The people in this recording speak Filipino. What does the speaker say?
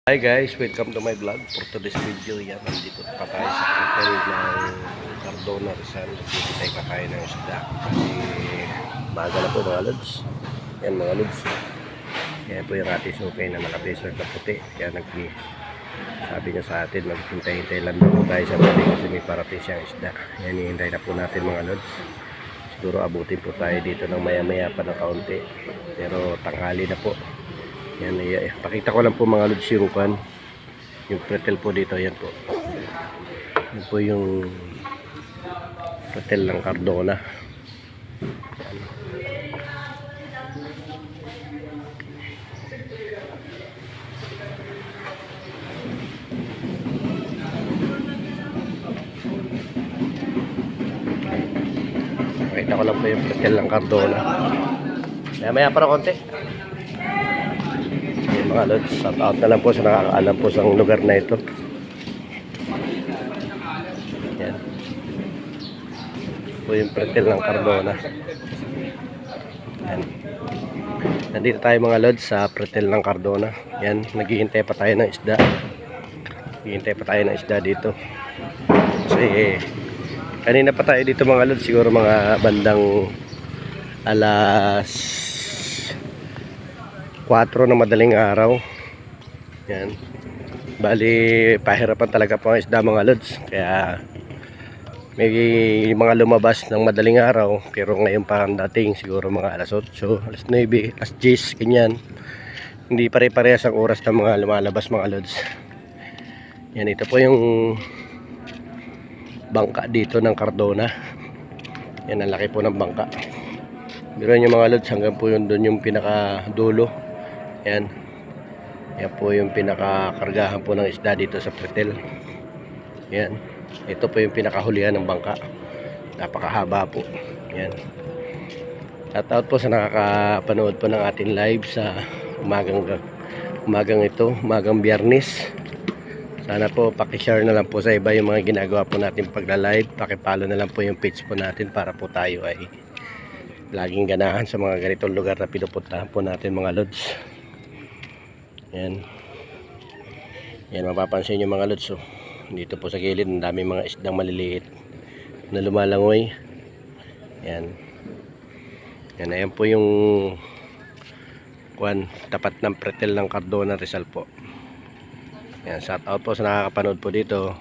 Hi guys, welcome to my vlog. For today's video, yan, nandito pa tayo sa hotel ng Cardona Rizal. Dito tayo kakain ng isda. Kasi maaga na po mga lods. Yan mga lods. Yan po yung ating sukay na naka-t-shirt na puti. Kaya sabi niya sa atin, maghintay-hintay lang na po tayo sa mali kasi may parating siyang isda. Yan, hihintay na po natin mga lods. Siguro abutin po tayo dito ng maya-maya pa ng kaunti. Pero tanghali na po. Yan, pakita ko lang po mga lods yung pretel po dito. Yan po, yan po yung pretel ng Cardona. Yan. Pakita ko lang po yung pretel ng Cardona. Maya para konti mga lods. Shout out na lang po sa nakakaalam po sa lugar na ito. Yan po yung pretel ng Cardona. Yan. Nandito tayo mga lods sa pretel ng Cardona. Yan, naghihintay pa tayo ng isda. Naghihintay pa tayo ng isda dito. Kasi kanina pa tayo dito mga lods, siguro mga bandang alas 4 na madaling araw. Yan. Bali, pahirapan talaga po ang isda mga lods. Kaya may mga lumabas ng madaling araw. Pero ngayon pa ang dating, siguro mga alas 8, alas 9, alas 10, ganyan. Hindi pare-parehas ang oras ng mga lumalabas mga lods. Yan, ito po yung bangka dito ng Cardona. Yan, ang laki po ng bangka. Biruan yung mga lods, hanggang po yun doon yung pinaka-dulo. Yan. Yan po yung pinakakargahan po ng isda dito sa pretel. Yan. Ito po yung pinakahulihan ng bangka. Napakahaba po. Yan. Shout out po sa nakakapanood po ng ating live sa umagang ito, umagang Biyernes. Sana po paki-share na lang po sa iba yung mga ginagawa po natin pagla-live. Paki-follow na lang po yung page po natin para po tayo ay laging ganahan sa mga ganitong lugar na pinupuntahan po natin mga lods. Yan. Yan, mapapansin nyo mga lods. Dito po sa gilid, ang daming mga isdang maliliit na lumalangoy. Yan. Yan, ayan po yung tapat ng pretel ng Cardona Rizal po. Yan, shout out po sa nakakapanood po dito.